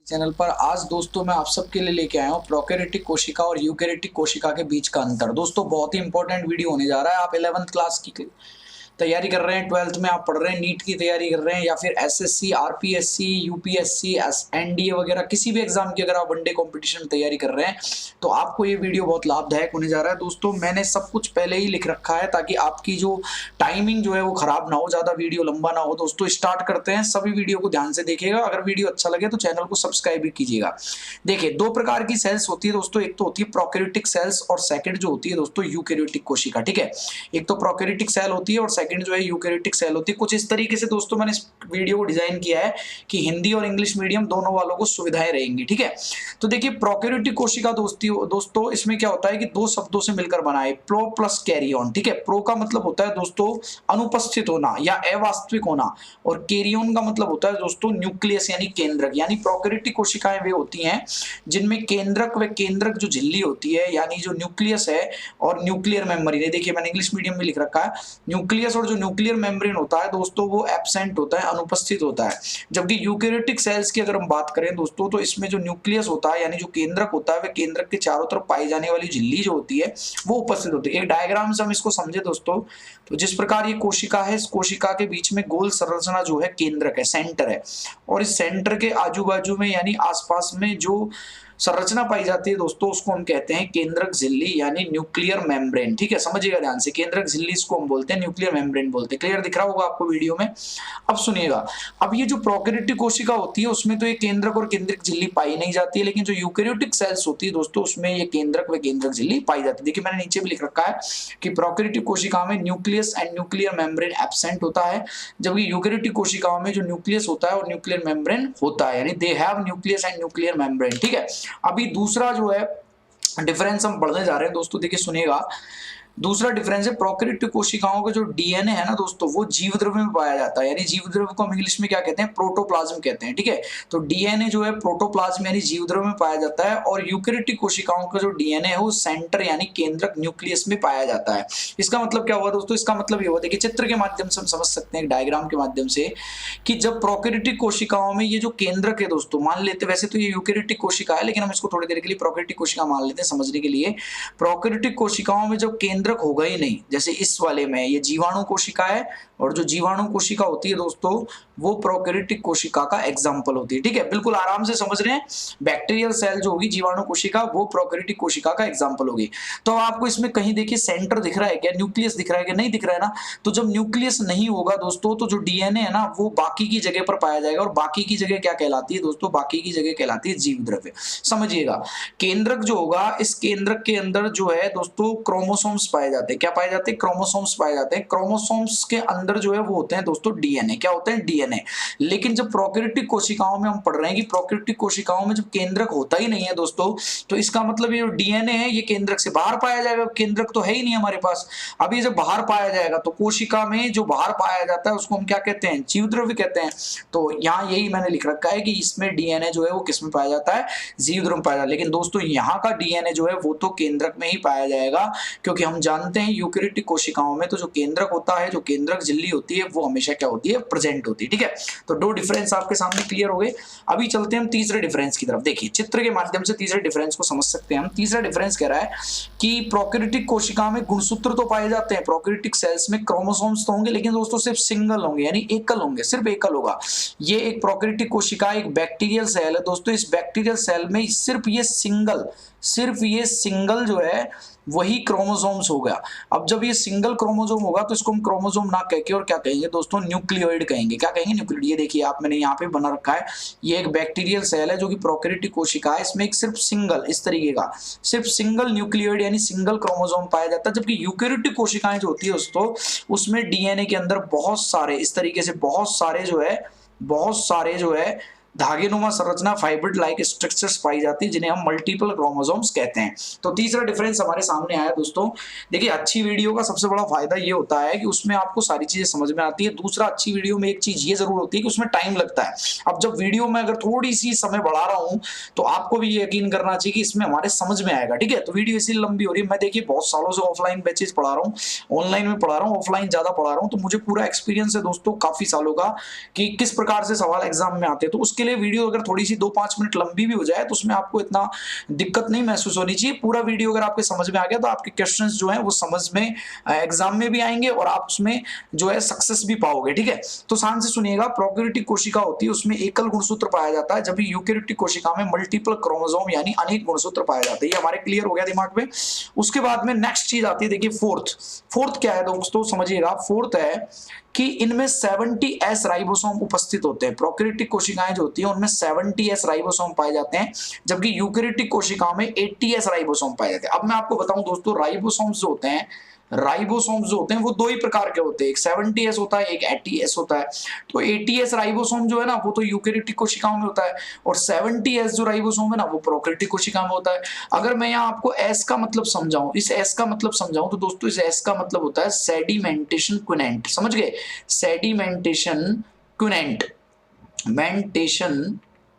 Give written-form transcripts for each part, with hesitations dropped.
Channel पर आज दोस्तों मैं आप सबके लिए लेके आया हूँ प्रोकैरियोटिक कोशिका और यूकैरियोटिक कोशिका के बीच का अंतर। दोस्तों बहुत ही इंपॉर्टेंट वीडियो होने जा रहा है। आप 11th क्लास की तैयारी कर रहे हैं, 12th में आप पढ़ रहे हैं, नीट की तैयारी कर रहे हैं या फिर एसएससी, आरपीएससी, यूपीएससी, एनडीए वगैरह किसी भी एग्जाम की अगर आप वनडे कंपटीशन में तैयारी कर रहे हैं तो आपको ये वीडियो बहुत लाभदायक होने जा रहा है। दोस्तों मैंने सब कुछ पहले ही लिख रखा है ताकि आपकी जो टाइमिंग जो है वो खराब ना हो, ज्यादा वीडियो लंबा ना हो। दोस्तों स्टार्ट करते हैं, सभी वीडियो को ध्यान से देखिएगा। अगर वीडियो अच्छा लगे तो चैनल को सब्सक्राइब भी कीजिएगा। देखिए दो प्रकार की सेल्स होती है दोस्तों, एक तो होती है प्रोकैरियोटिक सेल्स और सेकंड जो होती है दोस्तों यूकैरियोटिक कोशिका। ठीक है, एक तो प्रोकैरियोटिक सेल होती है और सेकंड जो है यूकैरियोटिक सेल होती है। कुछ इस तरीके से दोस्तों मैंने इस वीडियो को डिजाइन किया है कि हिंदी और इंग्लिश मीडियम दोनों वालों को सुविधाएं रहेंगी। ठीक है, तो देखिए प्रोकैरियोटिक कोशिका दोस्तों इसमें क्या होता है कि दो शब्दों से मिलकर बना है, प्रो प्लस कैरियन। ठीक है, प्रो का मतलब होता है दोस्तों अनुपस्थित होना या अवास्तविक होना, और कैरियन का मतलब होता है दोस्तों न्यूक्लियस यानी केंद्रक। यानी प्रोकैरियोटिक कोशिकाएं वे होती हैं जिनमें केंद्रक व केंद्रक जो झिल्ली होती है यानी जो न्यूक्लियस है और न्यूक्लियर मेम्ब्रेन है। देखिए मैंने इंग्लिश मीडियम में लिख रखा है, न्यूक्लियस और जो न्यूक्लियर मेम्ब्रेन होता है दोस्तों वो एब्सेंट होता है, अनुपस्थित होता है। जबकि यूकैरियोटिक सेल्स की अगर हम बात करें दोस्तों तो इसमें जो न्यूक्लियस होता है यानी जो केंद्रक होता है वह केंद्रक के चारों तरफ पाई जाने वाली झिल्ली जो होती है वो उपस्थित होती है। एक डायग्राम से हम इसको समझे दोस्तों, तो जिस प्रकार ये कोशिका है, इस कोशिका के बीच में गोल संरचना जो है केंद्रक है, सेंटर है, और इस सेंटर के आजू बाजू में यानी आसपास में जो संरचना पाई जाती है दोस्तों उसको हम कहते हैं केंद्रक झिल्ली यानी न्यूक्लियर मेम्ब्रेन। ठीक है, समझिएगा ध्यान से, केंद्रक झिल्ली इसको हम बोलते हैं, न्यूक्लियर मेम्ब्रेन बोलते हैं। क्लियर दिख रहा होगा आपको वीडियो में। अब सुनिएगा, अब ये जो प्रोकैरियोटिक कोशिका होती है उसमें तो ये केंद्रक और केंद्रक झिल्ली पाई नहीं जाती है, लेकिन जो यूकैरियोटिक सेल्स होती है दोस्तों उसमें ये केंद्रक व केंद्रक झिल्ली पाई जाती है। देखिए मैंने नीचे भी लिख रखा है कि प्रोकैरियोटिक कोशिका में nucleus and nuclear membrane absent होता है, जबकि यूकैरियोटिक कोशिकाओं में जो न्यूक्लियस होता है और न्यूक्लियर मेम्ब्रेन होता है, यानी they have nucleus and nuclear membrane. ठीक है, अभी दूसरा जो है डिफरेंस हम पढ़ने जा रहे हैं दोस्तों, देखिए सुनिएगा। दूसरा डिफरेंस है प्रोकैरियोटिक कोशिकाओं का जो डीएनए है ना दोस्तों वो जीव द्रव्य में पाया जाता है, यानी जीव द्रव्य को हम इंग्लिश में क्या कहते हैं, प्रोटोप्लाज्म कहते हैं। ठीक है, तो डीएनए जो है प्रोटोप्लाज्म यानी जीव द्रव्य में पाया जाता है, और यूकैरियोटिक कोशिकाओं का जो डीएनए है वो सेंटर यानी केंद्रक न्यूक्लियस में पाया जाता है। इसका मतलब क्या हुआ दोस्तों, इसका मतलब ये हुआ, देखिए चित्र के माध्यम से हम समझ सकते हैं, डायग्राम के माध्यम से, कि जब प्रोकैरियोटिक कोशिकाओं में ये जो केंद्रक है दोस्तों, मान लेते वैसे तो ये यूकैरियोटिक कोशिका है लेकिन हम इसको थोड़ी देर के लिए प्रोकैरियोटिक कोशिका मान लेते हैं समझने के लिए। प्रोकैरियोटिक कोशिकाओं में जब केंद्रक होगा ही नहीं, जैसे इस वाले में ये जीवाणु कोशिका है, और जो जीवाणु कोशिका होती है दोस्तों वो प्रोकैरियोटिक कोशिका का एग्जांपल होती है। ठीक है, बिल्कुल आराम से समझ रहे हैं, बैक्टीरियल सेल जो होगी जीवाणु कोशिका वो प्रोकैरियोटिक कोशिका का एग्जांपल होगी। तो आपको इसमें कहीं देखिए सेंटर दिख रहा है क्या, न्यूक्लियस दिख रहा है क्या, नहीं दिख रहा है ना। तो जब न्यूक्लियस नहीं होगा दोस्तों तो जो डीएनए है ना वो बाकी की जगह पर पाया जाएगा, और बाकी की जगह क्या कहलाती है दोस्तों, बाकी की जगह कहलाती है जीव द्रव्य। समझिएगा, केंद्रक जो होगा, इस केंद्रक के अंदर जो है दोस्तों क्रोमोसोम्स पाए जाते हैं। क्या पाए जाते हैं, क्रोमोसोम्स पाए जाते हैं। क्रोमोसोम्स के अंदर जो है वो होते हैं दोस्तों डीएनए। क्या होते हैं, डीएनए। लेकिन जब प्रोकैरियोटिक कोशिकाओं में हम पढ़ रहे हैं कि प्रोकैरियोटिक कोशिकाओं में जब केंद्रक होता ही नहीं है दोस्तों, तो इसका मतलब ये जो डीएनए है ये केंद्रक से बाहर पाया जाएगा, केंद्रक तो है ही नहीं हमारे पास। अब ये जब बाहर पाया जाएगा तो कोशिका में जो बाहर पाया जाता है उसको हम क्या कहते हैं, जीव द्रव्य कहते हैं। तो यहाँ यही मैंने लिख रखा है कि इसमें डीएनए जो है वो किस में पाया जाता है, जीव द्रव्य में पाया जाता है। लेकिन दोस्तों यहाँ का डीएनए जो है वो तो केंद्रक में ही पाया जाएगा, क्योंकि हम जानते हैं यूकैरियोटिक कोशिकाओं में तो जो केंद्रक होता है, जो केंद्रक झिल्ली होती है वो हमेशा क्या होती है, प्रेजेंट होती है। ठीक है, तो दो डिफरेंस आपके सामने क्लियर हो गए। अभी चलते हैं हम तीसरे डिफरेंस की तरफ। देखिए चित्र के माध्यम से तीसरे डिफरेंस को समझ सकते हैं हम। तीसरा डिफरेंस कह रहा है कि प्रोकैरियोटिक कोशिका में गुणसूत्र तो पाए जाते हैं, प्रोकैरियोटिक सेल्स में क्रोमोसोम्स तो होंगे लेकिन दोस्तों सिर्फ सिंगल होंगे, यानी एकल होंगे, सिर्फ एकल होगा। ये एक प्रोकैरियोटिक कोशिका एक बैक्टीरियल सेल है दोस्तों, इस बैक्टीरियल सेल में सिर्फ ये सिंगल जो है वही क्रोमोसोम्स हो गया। अब जब ये सिंगल क्रोमोसोम होगा तो इसको हम क्रोमोसोम ना कह के और क्या कहेंगे दोस्तों, न्यूक्लियोइड कहेंगे। क्या कहेंगे, न्यूक्लियोइड। ये देखिए आप, मैंने यहाँ पे बना रखा है, ये एक बैक्टीरियल सेल है जो कि प्रोकैरियोटिक कोशिका है, इसमें एक सिर्फ सिंगल इस तरीके का सिर्फ सिंगल न्यूक्लियोइड यानी सिंगल क्रोमोसोम पाया जाता है। जबकि यूकैरियोटिक कोशिकाएं जो होती है दोस्तों उसमें डीएनए के अंदर बहुत सारे इस तरीके से बहुत सारे जो है धागेनुमा संरचना, फाइब्रिड लाइक स्ट्रक्चर्स पाई जाती है जिन्हें हम मल्टीपल क्रोमोसोम्स कहते हैं। तो तीसरा डिफरेंस हमारे सामने आया दोस्तों। देखिए अच्छी वीडियो का सबसे बड़ा फायदा ये होता है कि उसमें आपको सारी चीजें समझ में आती है। दूसरा, अच्छी वीडियो में एक चीज ये जरूर होती है कि उसमें टाइम लगता है। अब जब वीडियो में अगर थोड़ी सी समय बढ़ा रहा हूं तो आपको भी यकीन करना चाहिए कि इसमें हमारे समझ में आएगा। ठीक है, तो वीडियो इसलिए लंबी हो रही है। मैं देखिए बहुत सालों से ऑफलाइन बैचेज पढ़ा रहा हूँ, ऑनलाइन में पढ़ा रहा हूँ, ऑफलाइन ज्यादा पढ़ा रहा हूँ, तो मुझे पूरा एक्सपीरियंस है दोस्तों काफी सालों का कि किस प्रकार से सवाल एग्जाम में आते हैं। तो उसके आपके लिए वीडियो अगर थोड़ी सी 2-5 मिनट लंबी भी हो जाए तो उसमें आपको इतना दिक्कत नहीं महसूस होनी चाहिए। पूरा वीडियो अगर आपके समझ में आ गया तो आपके क्वेश्चंस जो है वो समझ में एग्जाम में भी आएंगे और आप उसमें जो है सक्सेस भी पाओगे। ठीक है, तो ध्यान से सुनिएगा। प्रोकैरियोटिक कोशिका होती है उसमें एकल गुणसूत्र पाया जाता है, जबकि यूकैरियोटिक कोशिका में मल्टीपल क्रोमोसोम यानी अनेक गुणसूत्र पाए जाते हैं। ये हमारे क्लियर हो गया दिमाग में। उसके बाद में नेक्स्ट चीज आती है, देखिए फोर्थ क्या है दोस्तों, समझिएगा। फोर्थ है कि इनमें 70S राइबोसोम उपस्थित होते हैं। प्रोकैरियोटिक कोशिकाएं जो होती हैं उनमें 70S राइबोसोम पाए जाते हैं, जबकि यूकैरियोटिक कोशिकाओं में 80S राइबोसोम पाए जाते हैं। अब मैं आपको बताऊं दोस्तों, राइबोसोम्स जो होते हैं वो दो ही प्रकार के होते हैं, एक 70S होता है, एक 80S होता है। तो 80S राइबोसोम जो है ना वो तो यूकैरियोटिक कोशिकाओं में होता है, और 70S जो राइबोसोम है ना वो प्रोकैरियोटिक कोशिका में होता है। अगर मैं यहाँ आपको S का मतलब समझाऊं, इस S का मतलब समझाऊं तो दोस्तों इस S का मतलब होता है सेडिमेंटेशन क्विनेंट। समझ गए, सेडिमेंटेशन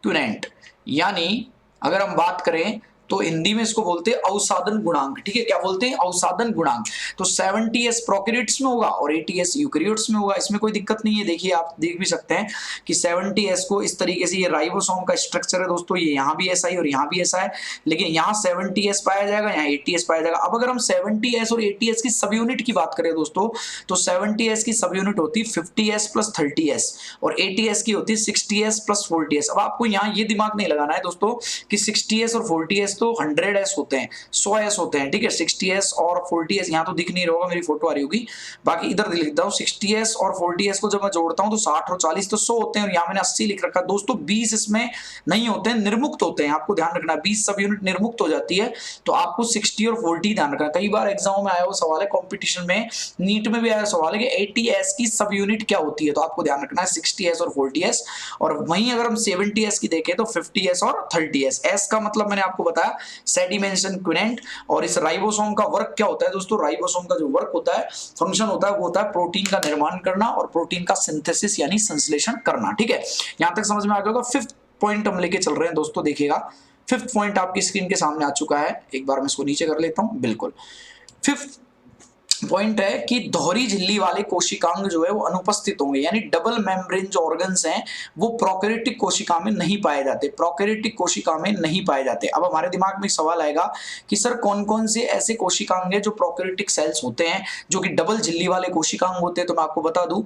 क्विनेंट यानी अगर हम बात करें तो हिंदी में इसको बोलते हैं अवसादन गुणांक। ठीक है, क्या बोलते हैं, अवसादन गुणांक। तो 70S प्रोकैरियोट्स में होगा और 80S यूकैरियोट्स में होगा, इसमें कोई दिक्कत नहीं है। देखिए आप देख भी सकते हैं कि 70S को इस तरीके से, ये राइबोसोम का स्ट्रक्चर है दोस्तों, ये यहाँ भी ऐसा ही और यहाँ भी ऐसा है, लेकिन यहाँ 70S पाया जाएगा, यहाँ 80S पाया जाएगा। अब अगर हम 70S और 80S की सब यूनिट की बात करें दोस्तों, तो 70S की सब यूनिट होती है 50S प्लस 30S और 80S की होती है 60S प्लस 40S। अब आपको यहाँ ये दिमाग नहीं लगाना है दोस्तों कि 60S और 40S तो 100S होते हैं, 100S होते हैं। ठीक है, 60S और 40S यहाँ तो दिख नहीं रहा होगा, मेरी फोटो आ रही होगी, बाकी इधर लिखता हूँ 60S और 40S को जब मैं जोड़ता हूँ तो 60 और 40 तो 100 होते हैं, और यहाँ मैंने 80 लिख रखा है दोस्तों। 20 इसमें नहीं होते हैं, निर्मुक्त होते हैं, आपको ध्यान रखना है। 20 सब यूनिट निर्मुक्त हो जाती है, तो आपको 60 और 40 ध्यान रखना है। कई बार एग्जाम में आया हुआ सवाल है, कॉम्पिटिशन में, नीट में भी आया सवाल है कि 80S की सब यूनिट क्या होती है, तो आपको ध्यान रखना है 60S और 40S। और वहीं अगर हम 70S की देखें तो 50S और 30S। S का मतलब मैंने आपको बताया सेडिमेंटेशन क्विनेंट। और इस राइबोसोम का वर्क क्या होता है दोस्तों, राइबोसोम का जो वर्क होता है, फंक्शन होता है, वो होता है प्रोटीन का निर्माण करना और प्रोटीन का सिंथेसिस यानी संश्लेषण करना। ठीक है, यहां तक समझ में आ गया होगा। 5th पॉइंट हम लेके चल रहे हैं दोस्तों, देखिएगा 5th पॉइंट आपकी स्क्रीन के सामने आ चुका है। एक बार मैं इसको नीचे कर लेता हूं, बिल्कुल। 5th पॉइंट है कि दोहरी झिल्ली वाले कोशिकांग जो है वो अनुपस्थित होंगे, यानी डबल मेम्ब्रेन जो ऑर्गन्स हैं वो प्रोकैरियोटिक कोशिका में नहीं पाए जाते, प्रोकैरियोटिक कोशिका में नहीं पाए जाते। अब हमारे दिमाग में सवाल आएगा कि सर कौन कौन से ऐसे कोशिकांग हैं जो प्रोकैरियोटिक सेल्स होते हैं जो कि डबल झिल्ली वाले कोशिकांग होते हैं। तो मैं आपको बता दूं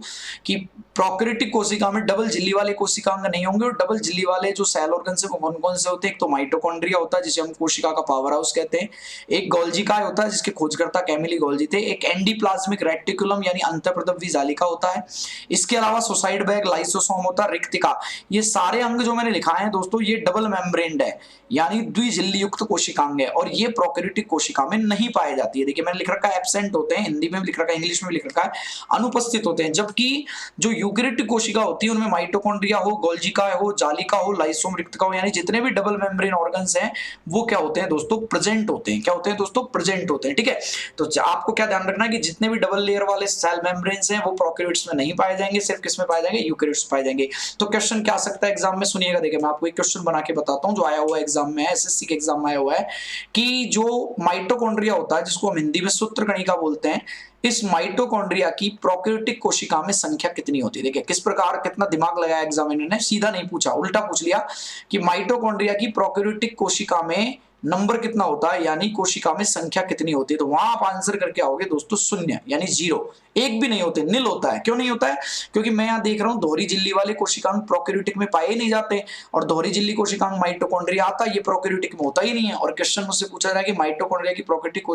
कि प्रोकैरियोटिक कोशिका में डबल झिल्ली वाले कोशिकांग नहीं होंगे, और डबल झिल्ली वाले जो सेल ऑर्गन्स है वो कौन कौन से होते हैं। एक तो माइटोकॉन्ड्रिया होता है जिसे हम कोशिका का पावर हाउस कहते हैं, एक गोल्जिकाय होता है जिसके खोजकर्ता कैमिली गोल्जी थे, एक एंडोप्लाज्मिक रेटिकुलम यानी अंतःप्रदव्य जालिका होता है, इसके अलावा सुसाइड बैग, लाइसोसोम होता है, रिक्तिका। ये सारे अंग जो मैंने लिखाए हैं दोस्तों ये डबल मेम्ब्रेन्ड है यानी द्विझिल्ली युक्त कोशिकांग है, और ये प्रोकैरियोटिक कोशिका में नहीं पाए जाती है। देखिए मैंने लिख रखा है एब्सेंट होते हैं, हिंदी में भी लिख रखा है, इंग्लिश में भी लिख रखा है अनुपस्थित होते हैं। जबकि जो यूकैरियोटिक कोशिका होती है उनमें माइटोकॉन्ड्रिया हो, गोल्जिका हो, जालिका हो, लाइसोम, रिक्तिका हो, यानी जितने भी डबल मेम्ब्रेन ऑर्गन्स हैं वो क्या होते हैं दोस्तों, प्रेजेंट होते हैं। क्या होते हैं दोस्तों, प्रेजेंट होते हैं। ठीक है, तो आपको क्या ध्यान रखना है कि जितने भी डबल लेयर वाले सेल मेम्ब्रेन्स हैं वो प्रोकैरियोट्स में नहीं पाए जाएंगे, सिर्फ किस में पाए जाएंगे, यूकैरियोट्स पाए जाएंगे। तो क्वेश्चन क्या आ सकता है एग्जाम में, सुनिएगा। देखिए मैं आपको एक क्वेश्चन बना के बताता हूं जो आया हुआ एग्जाम में, एसएससी के एग्जाम में आया हुआ है कि जो माइटोकॉन्ड्रिया होता है जिसको हम हिंदी में सूत्रकणिका बोलते हैं, इस माइटोकॉन्ड्रिया की प्रोकैरियोटिक कोशिका में संख्या कितनी होती है। देखिए किस प्रकार कितना दिमाग लगाया एग्जामिनर ने, सीधा नहीं पूछा, उल्टा पूछ लिया कि माइटोकॉन्ड्रिया की प्रोकैरियोटिक कोशिका में नंबर कितना होता है यानी कोशिका में संख्या कितनी होती है। तो वहां आप आंसर करके आओगे दोस्तों 0 यानी 0, एक भी नहीं होते, निल होता है। क्यों नहीं होता है, क्योंकि मैं यहां देख रहा हूं दोहरी झिल्ली वाले कोशिकांग प्रोकैरियोटिक में पाए नहीं जाते, और दोहरी झिल्ली कोशिकांग माइटोकॉन्ड्रिया आता है, ये प्रोकैरियोटिक में होता ही नहीं है। और क्वेश्चन मुझसे पूछा जाए कि माइटोकॉन्ड्रिया की प्रोकैरियोटिक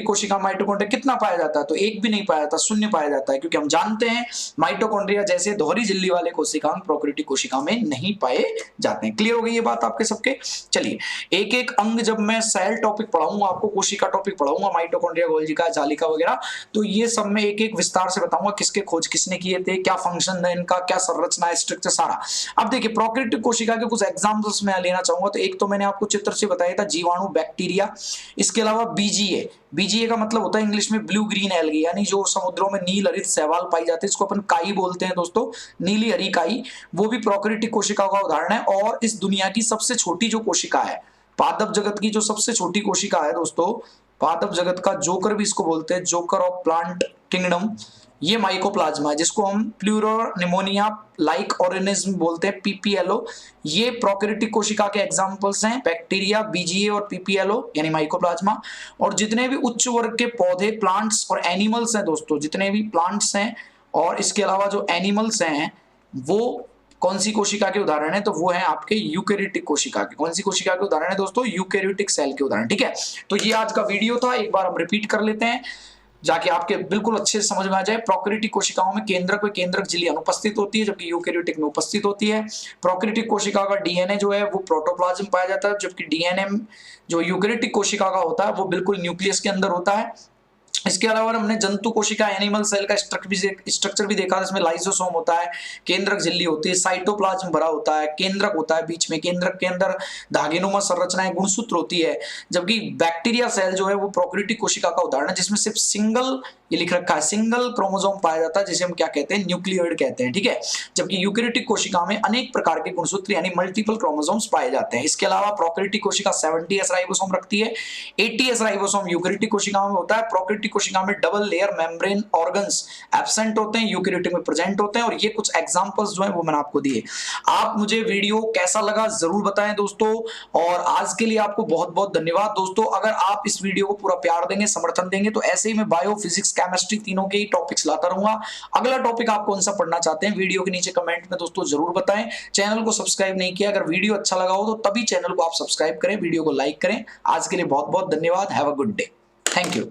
कोशिका माइटोकॉन्ड्रिया कितना पाया जाता है, तो एक भी नहीं पाया जाता, 0 पाया जाता है, क्योंकि हम जानते हैं माइटोकॉन्ड्रिया जैसे दोहरी झिल्ली वाले कोशिकांग प्रोकैरियोटिक कोशिका में नहीं पाए जाते हैं। क्लियर हो गई ये बात आपके सबके। चलिए एक एक अंग जब मैं सेल टॉपिक पढ़ाऊंगा आपको, कोशिका टॉपिक पढ़ाऊंगा, माइटोकॉन्ड्रिया, गोल्जिका, जालिका वगैरह, तो ये सब में एक एक विस्तार से बताऊंगा किसके खोज किसने किए थे, क्या फंक्शन है इनका, क्या संरचना है, स्ट्रक्चर सारा। अब देखिए प्रोकैरियोटिक कोशिका के कुछ एग्जांपल्स मैं लेना चाहूंगा। तो एक तो मैंने आपको चित्र से बताया था जीवाणु, बैक्टीरिया, इसके अलावा बीजीए, बीजीए का मतलब होता है इंग्लिश में ब्लू ग्रीन एल्गी, यानी जो समुद्रों में नील हरित शैवाल पाई जाती है, इसको अपन काई बोलते हैं दोस्तों, नीली हरी काई, वो भी प्रोकैरियोटिक कोशिका का उदाहरण है। और इस दुनिया की सबसे छोटी जो कोशिका है, पादप जगत की जो सबसे छोटी कोशिका है दोस्तों, पादप जगत का जोकर भी इसको बोलते हैं, जोकर ऑफ प्लांट किंगडम, ये माइकोप्लाज्मा है जिसको हम प्लूरोनिमोनिया लाइक ऑर्गेनिज्म बोलते हैं, पीपीएलओ। ये प्रोकैरियोटिक कोशिका के एग्जांपल्स हैं, बैक्टीरिया, बीजीए और पीपीएलओ यानी माइकोप्लाज्मा। और जितने भी उच्च वर्ग के पौधे, प्लांट्स और एनिमल्स हैं दोस्तों, जितने भी प्लांट्स हैं और इसके अलावा जो एनिमल्स हैं, वो कौन सी कोशिका के उदाहरण है? तो वो है आपके यूकेरियोटिक कोशिका के। कौन सी कोशिका के उदाहरण है दोस्तों? यूकेरियोटिक सेल के उदाहरण। ठीक है, तो ये आज का वीडियो था, एक बार हम रिपीट कर लेते हैं जाके आपके बिल्कुल अच्छे से समझ में आ जाए। प्रोकैरियोटिक कोशिकाओं में केंद्रक व केंद्रक झिल्ली अनुपस्थित होती है, जबकि यूकेरियोटिक में उपस्थित होती है। प्रोकैरियोटिक कोशिका का डीएनए जो है वो प्रोटोप्लाज्म पाया जाता है, जबकि डीएनए जो यूकेरियोटिक कोशिका का होता है वो बिल्कुल न्यूक्लियस के अंदर होता है। इसके अलावा हमने जंतु कोशिका एनिमल सेल का स्ट्रक्चर भी देखा, जिसमें लाइसोसोम होता है, केंद्रक झिल्ली होती है, साइटोप्लाज्म भरा होता है, केंद्रक होता है बीच में, केंद्रक के अंदर धागेनुमा संरचनाएं, गुणसूत्र होती है। जबकि बैक्टीरिया सेल जो है वो प्रोकैरियोटिक कोशिका का उदाहरण है, जिसमें सिर्फ सिंगल, ये लिख रखा है, सिंगल क्रोमोसोम पाया जाता है, जिसे हम क्या कहते हैं? न्यूक्लियोइड कहते हैं। ठीक है, जबकि यूकेरियोटिक कोशिका में अनेक प्रकार के गुणसूत्र यानी मल्टीपल क्रोमोसोम्स पाए जाते हैं। इसके अलावा प्रोकैरियोटिक कोशिका 70s राइबोसोम रखती है, 80s राइबोसोम यूकेरियोटिक कोशिका में होता है। प्रोकैरियोटिक कोशिका में double layer membrane organs absent होते हैं, यूकेरियोटिक में प्रेजेंट होते हैं। और ये कुछ एग्जांपल्स जो हैं वो मैंने आपको दिए। आप मुझे वीडियो कैसा लगा जरूर बताएं दोस्तों, और आज के लिए आपको बहुत बहुत धन्यवाद दोस्तों। अगर आप इस वीडियो को पूरा प्यार देंगे, समर्थन देंगे, तो ऐसे ही मैं बायो, फिजिक्स, केमिस्ट्री तीनों के ही टॉपिक्स लाता रहूंगा। अगला टॉपिक आप कौन सा पढ़ना चाहते हैं वीडियो के नीचे कमेंट में दोस्तों जरूर बताएं। चैनल को सब्सक्राइब नहीं किया, अगर वीडियो अच्छा लगा हो तो तभी चैनल को आप सब्सक्राइब करें, वीडियो को लाइक करें। आज के लिए बहुत बहुत धन्यवाद। Have a good day. Thank you.